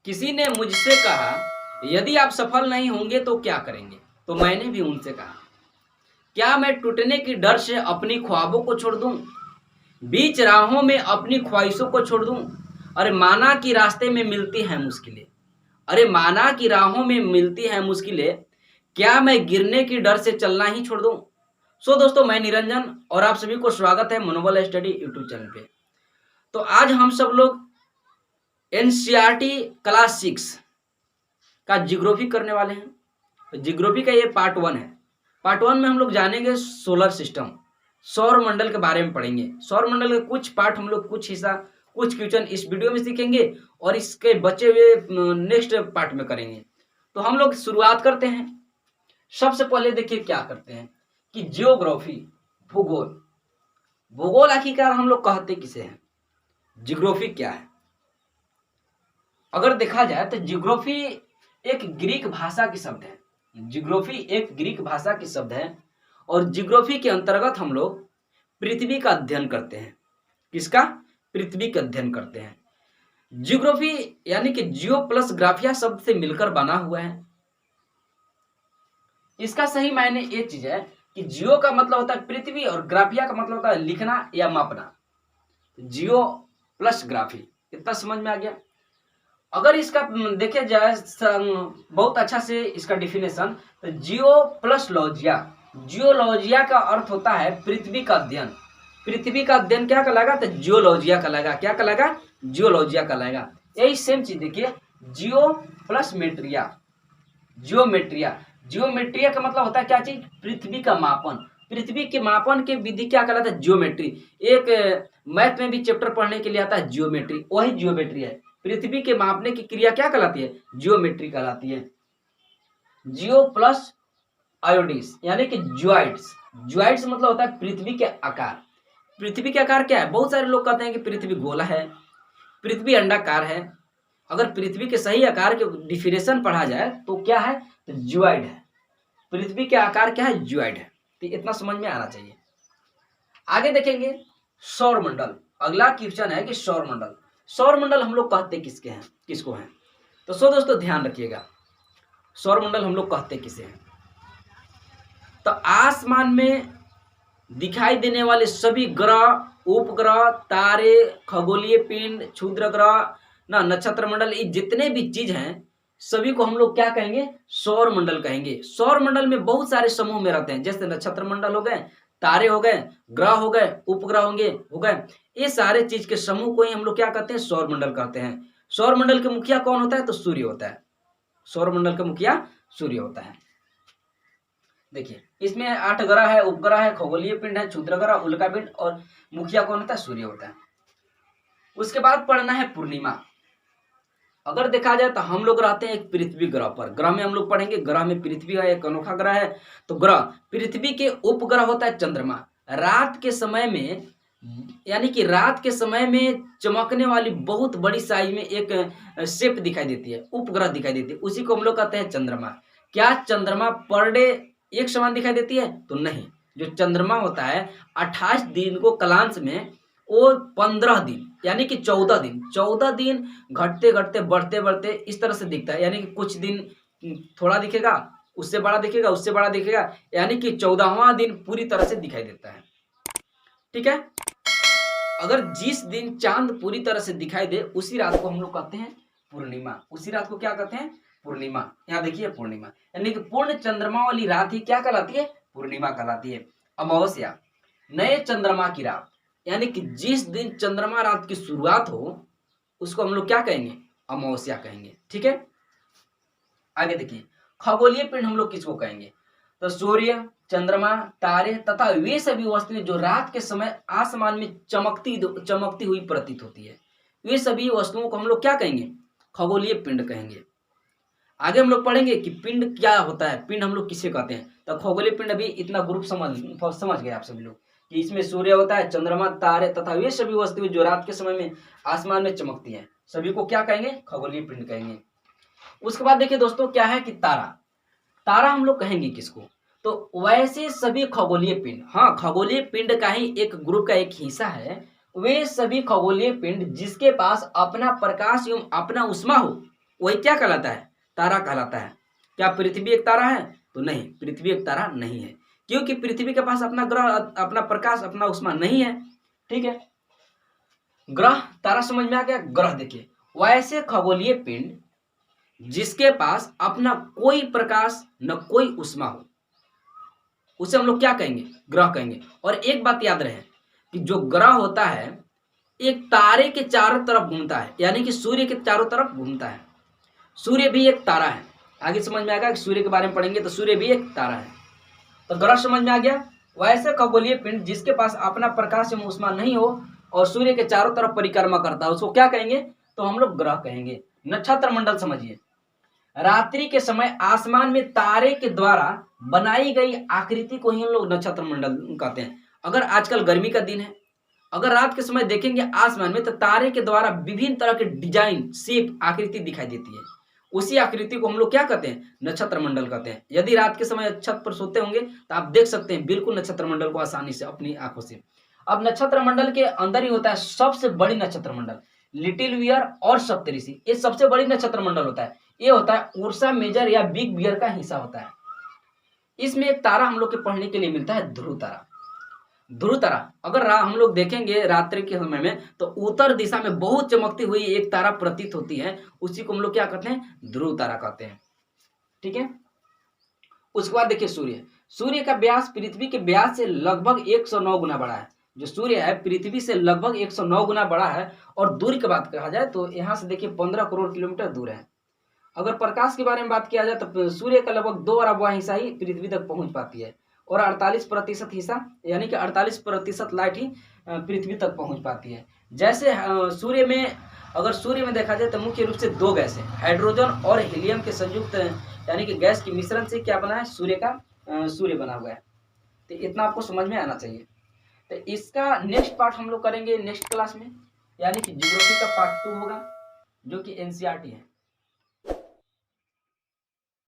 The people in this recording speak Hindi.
किसी ने मुझसे कहा, यदि आप सफल नहीं होंगे तो क्या करेंगे? तो मैंने भी उनसे कहा, क्या मैं टूटने की डर से अपनी ख्वाबों को छोड़ दूं? बीच राहों में अपनी ख्वाहिशों को छोड़ दूं? अरे माना कि रास्ते में मिलती हैं मुश्किलें, अरे माना कि राहों में मिलती हैं मुश्किलें, क्या मैं गिरने की डर से चलना ही छोड़ दूं? सो दोस्तों, मैं निरंजन और आप सभी को स्वागत है मनोबल स्टडी यूट्यूब चैनल पे। तो आज हम सब लोग एनसीईआरटी क्लास 6 का जियोग्राफी करने वाले हैं। तो जियोग्राफी का ये पार्ट 1 है। पार्ट 1 में हम लोग जानेंगे सोलर सिस्टम, सौर मंडल के बारे में पढ़ेंगे। सौर मंडल के कुछ पार्ट हम लोग, कुछ हिस्सा, कुछ क्वेश्चन इस वीडियो में सीखेंगे और इसके बचे हुए नेक्स्ट पार्ट में करेंगे। तो हम लोग शुरुआत करते हैं। सबसे पहले देखिए क्या करते हैं कि जियोग्राफी, भूगोल। भूगोल आखिरकार हम लोग कहते किसे हैं? जियोग्राफी क्या है? अगर देखा जाए तो जियोग्राफी एक ग्रीक भाषा की शब्द है। जियोग्राफी एक ग्रीक भाषा की शब्द है और जियोग्राफी के अंतर्गत हम लोग पृथ्वी का अध्ययन करते हैं। किसका? पृथ्वी का अध्ययन करते हैं। जियोग्राफी यानी कि जियो प्लस ग्राफिया शब्द से मिलकर बना हुआ है। इसका सही मायने ये चीज है कि जियो का मतलब होता है पृथ्वी और ग्राफिया का मतलब होता है लिखना या मापना। जियो प्लस ग्राफी, इतना समझ में आ गया। अगर इसका देखे जाए बहुत अच्छा से इसका डिफिनेशन, तो जियो प्लस लॉजिया, जियोलॉजिया का अर्थ होता है पृथ्वी का अध्ययन। पृथ्वी का अध्ययन क्या कहलाएगा? तो जियोलॉजिया कहलाएगा। क्या कहलाएगा? जियोलॉजिया कहलाएगा। यही सेम चीज देखिए, जियो प्लस मेट्रिया, जियोमेट्रिया। जियोमेट्रिया का मतलब होता है क्या चीज? पृथ्वी का मापन। पृथ्वी के मापन के विधि क्या कहलाता है? जियोमेट्री। एक मैथ में भी चैप्टर पढ़ने के लिए आता है जियोमेट्री, वही जियोमेट्री है। पृथ्वी के मापने की क्रिया क्या कहलाती है? जियोमेट्री कहलाती है। जियो प्लस आयोडिस यानी कि ज्वाइड्स। ज्वाइड्स मतलब होता है पृथ्वी के आकार। पृथ्वी के आकार क्या है? बहुत सारे लोग कहते हैं कि पृथ्वी गोला है, पृथ्वी अंडाकार है। अगर पृथ्वी के सही आकार के डिफिनेशन पढ़ा जाए तो क्या है? तो ज्वाइड है। पृथ्वी के आकार क्या है? ज्वाइड है। तो इतना समझ में आना चाहिए। आगे देखेंगे सौर मंडल। अगला क्वेश्चन है कि सौर मंडल। सौर मंडल हम लोग कहते किसके हैं, किसको हैं? तो सो दोस्तों ध्यान रखिएगा, सौर मंडल हम लोग कहते किसे हैं? तो आसमान में दिखाई देने वाले सभी ग्रह, उपग्रह, तारे, खगोलीय पिंड, क्षुद्र ग्रह, ना नक्षत्र मंडल, ये जितने भी चीज हैं सभी को हम लोग क्या कहेंगे? सौर मंडल कहेंगे। सौर मंडल में बहुत सारे समूह में रहते हैं, जैसे नक्षत्र मंडल हो गए, तारे हो गए, ग्रह हो गए, उपग्रह होंगे हो गए। ये सारे चीज के समूह को ही हम लोग क्या कहते हैं? सौर मंडल कहते हैं। सौर मंडल के मुखिया कौन होता है? तो सूर्य होता है। सौर मंडल का मुखिया सूर्य होता है। देखिए इसमें 8 ग्रह है, उपग्रह है, खगोलीय पिंड है, क्षुद्र ग्रह, उल्का पिंड, और मुखिया कौन होता है? सूर्य होता है। उसके बाद पढ़ना है पूर्णिमा। अगर देखा जाए तो हम लोग रहते हैं एक पृथ्वी ग्रह पर। ग्रह में हम लोग पढ़ेंगे, ग्रह में पृथ्वी है, एक अनोखा ग्रह है। तो ग्रह, पृथ्वी के उपग्रह होता है चंद्रमा। रात के समय में यानी कि रात के समय में चमकने वाली बहुत बड़ी साइज में एक शेप दिखाई देती है, उपग्रह दिखाई देती है, उसी को हम लोग कहते हैं चंद्रमा। क्या चंद्रमा पर डे एक समान दिखाई देती है? तो नहीं। जो चंद्रमा होता है 28 दिन को कलांश में, वो 15 दिन यानी कि 14 दिन घटते घटते बढ़ते बढ़ते इस तरह से दिखता है। यानी कि कुछ दिन थोड़ा दिखेगा, उससे बड़ा दिखेगा, उससे बड़ा दिखेगा, यानी कि 14वां दिन पूरी तरह से दिखाई देता है। ठीक है। अगर जिस दिन चांद पूरी तरह से दिखाई दे उसी रात को हम लोग कहते हैं पूर्णिमा। उसी रात को क्या कहते हैं? पूर्णिमा। यहाँ देखिए पूर्णिमा यानी कि पूर्ण चंद्रमा वाली रात ही क्या कहलाती है? पूर्णिमा कहलाती है। अमावस्या, नए चंद्रमा की रात, यानी कि जिस दिन चंद्रमा रात की शुरुआत हो उसको हम लोग क्या कहेंगे? अमावस्या कहेंगे। ठीक है। आगे देखिए खगोलीय पिंड हम लोग किसको कहेंगे? तो सूर्य, चंद्रमा, तारे तथा वे सभी वस्तुएं जो रात के समय आसमान में चमकती हुई प्रतीत होती है, वे सभी वस्तुओं को हम लोग क्या कहेंगे? खगोलीय पिंड कहेंगे। आगे हम लोग पढ़ेंगे कि पिंड क्या होता है, पिंड हम लोग किसे कहते हैं। तो खगोलीय पिंड अभी इतना ग्रुप समझ गए आप सभी लोग कि इसमें सूर्य होता है, चंद्रमा, तारे तथा वे सभी वस्तुएं जो रात के समय में आसमान में चमकती हैं, सभी को क्या कहेंगे? खगोलीय पिंड कहेंगे। उसके बाद देखिए दोस्तों क्या है कि तारा। तारा हम लोग कहेंगे किसको? तो वैसे सभी खगोलीय पिंड, हाँ खगोलीय पिंड का ही एक ग्रुप का एक हिस्सा है, वे सभी खगोलीय पिंड जिसके पास अपना प्रकाश एवं अपना उष्मा हो, वही क्या कहलाता है? तारा कहलाता है। क्या पृथ्वी एक तारा है? तो नहीं, पृथ्वी एक तारा नहीं है, क्योंकि पृथ्वी के पास अपना ग्रह, अपना प्रकाश, अपना उष्मा नहीं है। ठीक है, ग्रह तारा समझ में आ गया। ग्रह देखिए, वैसे खगोलीय पिंड जिसके पास अपना कोई प्रकाश न कोई उष्मा हो, उसे हम लोग क्या कहेंगे? ग्रह कहेंगे। और एक बात याद रहे कि जो ग्रह होता है एक तारे के चारों तरफ घूमता है, यानी कि सूर्य के चारों तरफ घूमता है। सूर्य भी एक तारा है। आगे समझ में आएगा कि सूर्य के बारे में पढ़ेंगे, तो सूर्य भी एक तारा है। तो ग्रह समझ में आ गया। वैसे खगोलीय पिंड जिसके पास अपना प्रकाश एवं उष्मा नहीं हो और सूर्य के चारों तरफ परिक्रमा करता है, उसको क्या कहेंगे? तो हम लोग ग्रह कहेंगे। नक्षत्र मंडल समझिए, रात्रि के समय आसमान में तारे के द्वारा बनाई गई आकृति को ही हम लोग नक्षत्र मंडल कहते हैं। अगर आजकल गर्मी का दिन है, अगर रात के समय देखेंगे आसमान में, तो तारे के द्वारा विभिन्न तरह के डिजाइन, शेप, आकृति दिखाई देती है। उसी आकृति को हम लोग क्या कहते हैं? नक्षत्र मंडल कहते हैं। यदि रात के समय छत पर सोते होंगे तो आप देख सकते हैं बिल्कुल नक्षत्र मंडल को आसानी से अपनी आंखों से। अब नक्षत्र मंडल के अंदर ही होता है सबसे बड़ी नक्षत्र मंडल, लिटिल वियर और सप्तऋषि। ये सबसे बड़ी नक्षत्र मंडल होता है। ये होता है उर्सा मेजर या बिग बियर का हिस्सा होता है। इसमें एक तारा हम लोग के पढ़ने के लिए मिलता है, ध्रुव तारा। ध्रुव तारा अगर हम लोग देखेंगे रात्रि के समय में, तो उत्तर दिशा में बहुत चमकती हुई एक तारा प्रतीत होती है, उसी को हम लोग क्या कहते हैं? ध्रुव तारा कहते हैं। ठीक है, उसके बाद देखिए सूर्य। सूर्य का व्यास पृथ्वी के व्यास से लगभग 109 गुना बड़ा है। जो सूर्य है पृथ्वी से लगभग 109 गुना बड़ा है। और दूरी की बात कहा जाए तो यहाँ से देखिए 15 करोड़ किलोमीटर दूर है। अगर प्रकाश के बारे में बात किया जाए तो सूर्य का लगभग 2 अरबवां हिस्सा ही पृथ्वी तक पहुंच पाती है, और 48% हिस्सा, यानी कि 48% लाइट ही पृथ्वी तक पहुंच पाती है। जैसे सूर्य में, अगर सूर्य में देखा जाए तो मुख्य रूप से 2 गैस है, हाइड्रोजन और हीलियम के संयुक्त यानी कि गैस के मिश्रण से क्या बना है? सूर्य बना हुआ है। तो इतना आपको समझ में आना चाहिए। तो इसका नेक्स्ट पार्ट हम लोग करेंगे नेक्स्ट क्लास में, यानी कि ज्योग्राफी का पार्ट 2 होगा, जो कि एनसीईआरटी है।